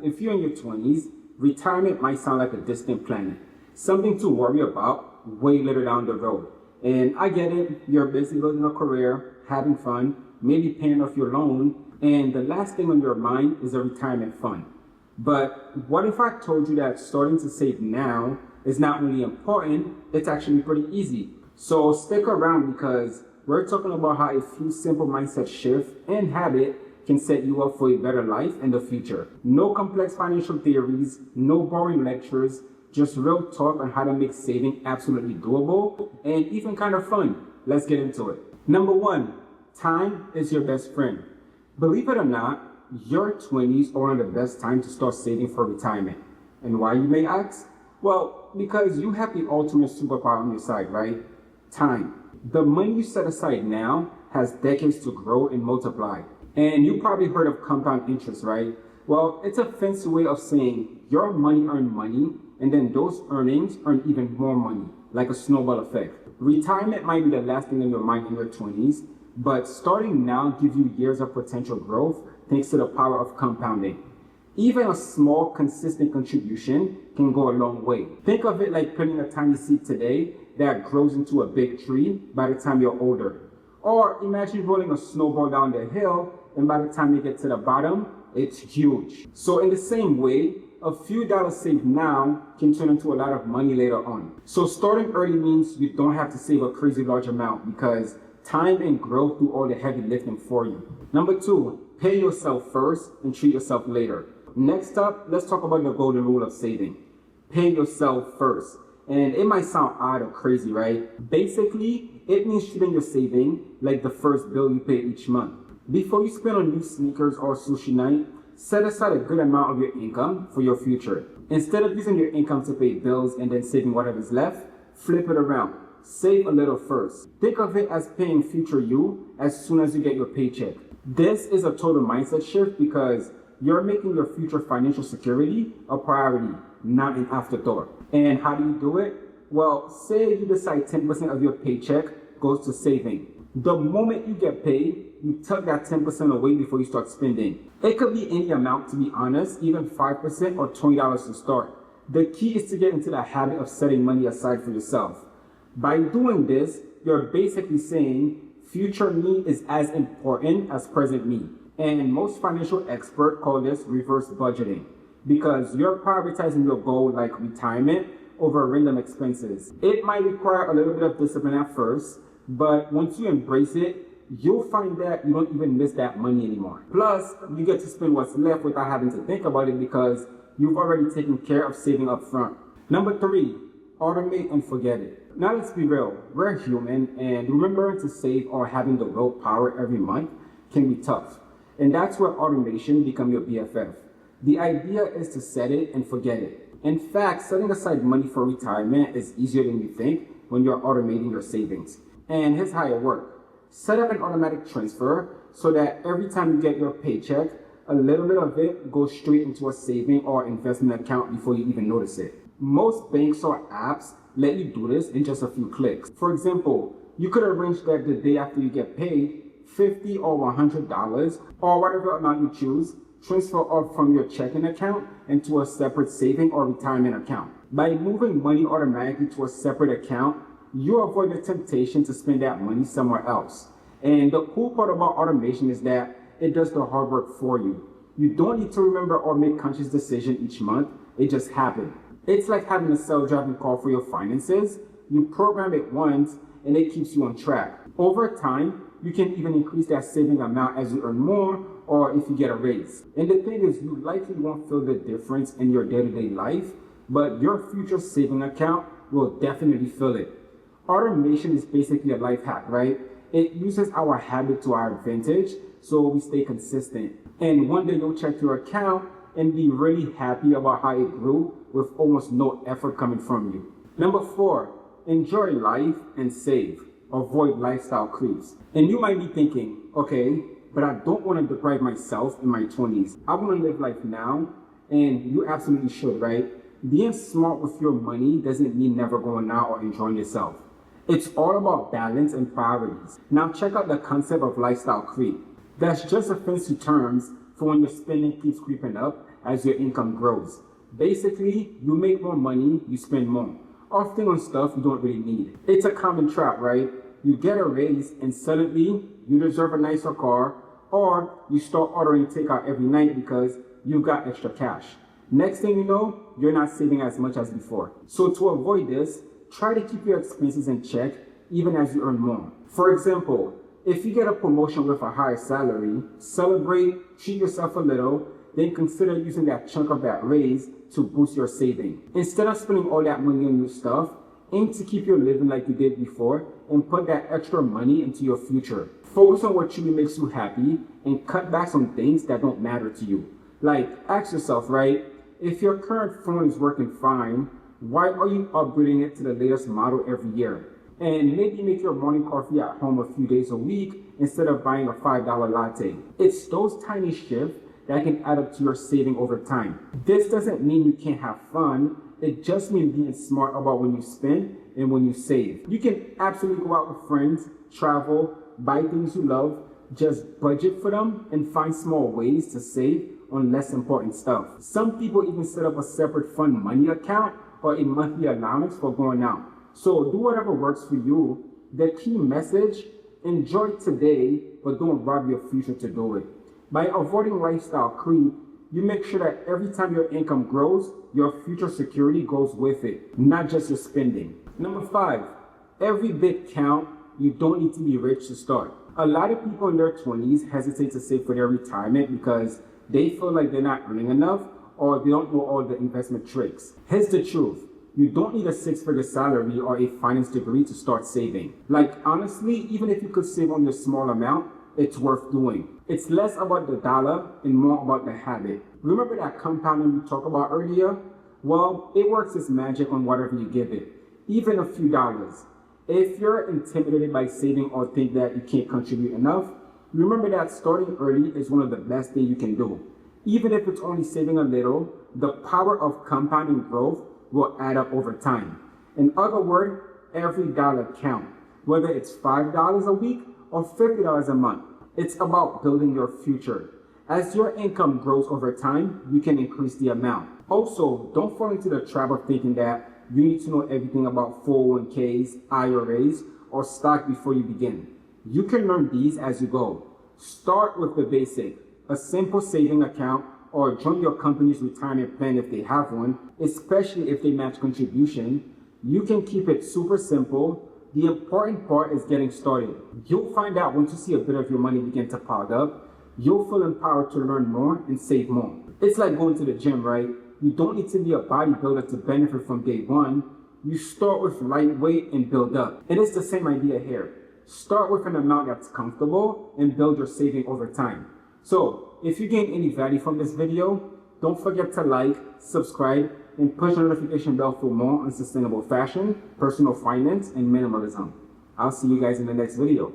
if you're in your 20s, retirement might sound like a distant planet, something to worry about way later down the road. And I get it, you're busy building a career, having fun, maybe paying off your loan, and the last thing on your mind is a retirement fund. But what if I told you that starting to save now is not only important, it's actually pretty easy? So stick around because we're talking about how a few simple mindset shifts and habits can set you up for a better life in the future. No complex financial theories, no boring lectures, just real talk on how to make saving absolutely doable and even kind of fun. Let's get into it. Number one, time is your best friend. Believe it or not, your 20s are one of the best times to start saving for retirement. And why, you may ask? Well, because you have the ultimate superpower on your side, right? Time. The money you set aside now has decades to grow and multiply. And you probably heard of compound interest, right? Well, it's a fancy way of saying your money earns money, and then those earnings earn even more money, like a snowball effect. Retirement might be the last thing on your mind in your 20s, but starting now gives you years of potential growth thanks to the power of compounding. Even a small, consistent contribution can go a long way. Think of it like planting a tiny seed today that grows into a big tree by the time you're older. Or imagine rolling a snowball down the hill, and by the time you get to the bottom, it's huge. So in the same way, a few dollars saved now can turn into a lot of money later on. So starting early means you don't have to save a crazy large amount because time and growth do all the heavy lifting for you. Number two, pay yourself first and treat yourself later. Next up, let's talk about the golden rule of saving. Pay yourself first. And it might sound odd or crazy, right? Basically, it means treating your saving like the first bill you pay each month. Before you spend on new sneakers or sushi night, set aside a good amount of your income for your future. Instead of using your income to pay bills and then saving whatever's left, flip it around. Save a little first. Think of it as paying future you as soon as you get your paycheck. This is a total mindset shift because you're making your future financial security a priority, not an afterthought. And how do you do it? Well, say you decide 10% of your paycheck goes to saving. The moment you get paid, you tuck that 10% away before you start spending. It could be any amount, to be honest, even 5% or $20 to start. The key is to get into the habit of setting money aside for yourself. By doing this, you're basically saying future me is as important as present me. And most financial experts call this reverse budgeting because you're prioritizing your goal like retirement over random expenses. It might require a little bit of discipline at first, but once you embrace it, you'll find that you don't even miss that money anymore. Plus, you get to spend what's left without having to think about it because you've already taken care of saving up front. Number three, automate and forget it. Now let's be real, we're human and remembering to save or having the willpower every month can be tough. And that's where automation becomes your BFF. The idea is to set it and forget it. In fact, setting aside money for retirement is easier than you think when you're automating your savings. And here's how it works. Set up an automatic transfer so that every time you get your paycheck, a little bit of it goes straight into a saving or investment account before you even notice it. Most banks or apps let you do this in just a few clicks. For example, you could arrange that the day after you get paid, $50 or $100 or whatever amount you choose, transfer off from your checking account into a separate saving or retirement account. By moving money automatically to a separate account, you avoid the temptation to spend that money somewhere else. And the cool part about automation is that it does the hard work for you. You don't need to remember or make conscious decisions each month. It just happens. It's like having a self-driving car for your finances. You program it once and it keeps you on track. Over time, you can even increase that saving amount as you earn more or if you get a raise. And the thing is, you likely won't feel the difference in your day-to-day life, but your future saving account will definitely feel it. Automation is basically a life hack, right? It uses our habit to our advantage so we stay consistent. And one day you'll check your account and be really happy about how it grew with almost no effort coming from you. Number four, enjoy life and save. Avoid lifestyle creeps. And you might be thinking, okay, but I don't want to deprive myself in my 20s. I want to live life now, and you absolutely should, right? Being smart with your money doesn't mean never going out or enjoying yourself. It's all about balance and priorities. Now check out the concept of lifestyle creep. That's just a fancy term for when your spending keeps creeping up as your income grows. Basically, you make more money, you spend more, often on stuff you don't really need. It's a common trap, right? You get a raise and suddenly you deserve a nicer car, or you start ordering takeout every night because you got extra cash. Next thing you know, you're not saving as much as before. So to avoid this, try to keep your expenses in check even as you earn more. For example, if you get a promotion with a higher salary, celebrate, treat yourself a little, then consider using that chunk of that raise to boost your saving. Instead of spending all that money on new stuff, aim to keep your living like you did before and put that extra money into your future. Focus on what truly makes you happy and cut back on things that don't matter to you. Like, ask yourself, right? If your current phone is working fine, why are you upgrading it to the latest model every year? And maybe make your morning coffee at home a few days a week instead of buying a $5 latte. It's those tiny shifts that can add up to your saving over time. This doesn't mean you can't have fun. It just means being smart about when you spend and when you save. You can absolutely go out with friends, travel, buy things you love, just budget for them and find small ways to save on less important stuff. Some people even set up a separate fund money account or a monthly allowance for going out. So do whatever works for you. The key message, enjoy today, but don't rob your future to do it. By avoiding lifestyle creep, you make sure that every time your income grows, your future security goes with it, not just your spending. Number 5, every bit counts. You don't need to be rich to start. A lot of people in their 20s hesitate to save for their retirement because they feel like they're not earning enough or they don't know all the investment tricks. Here's the truth. You don't need a 6-figure salary or a finance degree to start saving. Like, honestly, even if you could save only a small amount, it's worth doing. It's less about the dollar and more about the habit. Remember that compounding we talked about earlier? Well, it works its magic on whatever you give it, even a few dollars. If you're intimidated by saving or think that you can't contribute enough, remember that starting early is one of the best things you can do. Even if it's only saving a little, the power of compounding growth will add up over time. In other words, every dollar counts, whether it's $5 a week or $50 a month. It's about building your future. As your income grows over time, you can increase the amount. Also, don't fall into the trap of thinking that you need to know everything about 401ks, IRAs, or stock before you begin. You can learn these as you go. Start with the basic, a simple saving account, or join your company's retirement plan if they have one, especially if they match contribution. You can keep it super simple. The important part is getting started. You'll find out once you see a bit of your money begin to pile up, you'll feel empowered to learn more and save more. It's like going to the gym, right? You don't need to be a bodybuilder to benefit from day one. You start with lightweight and build up. And it's the same idea here. Start with an amount that's comfortable and build your saving over time. So if you gain any value from this video, don't forget to like, subscribe, and push the notification bell for more on sustainable fashion, personal finance, and minimalism. I'll see you guys in the next video.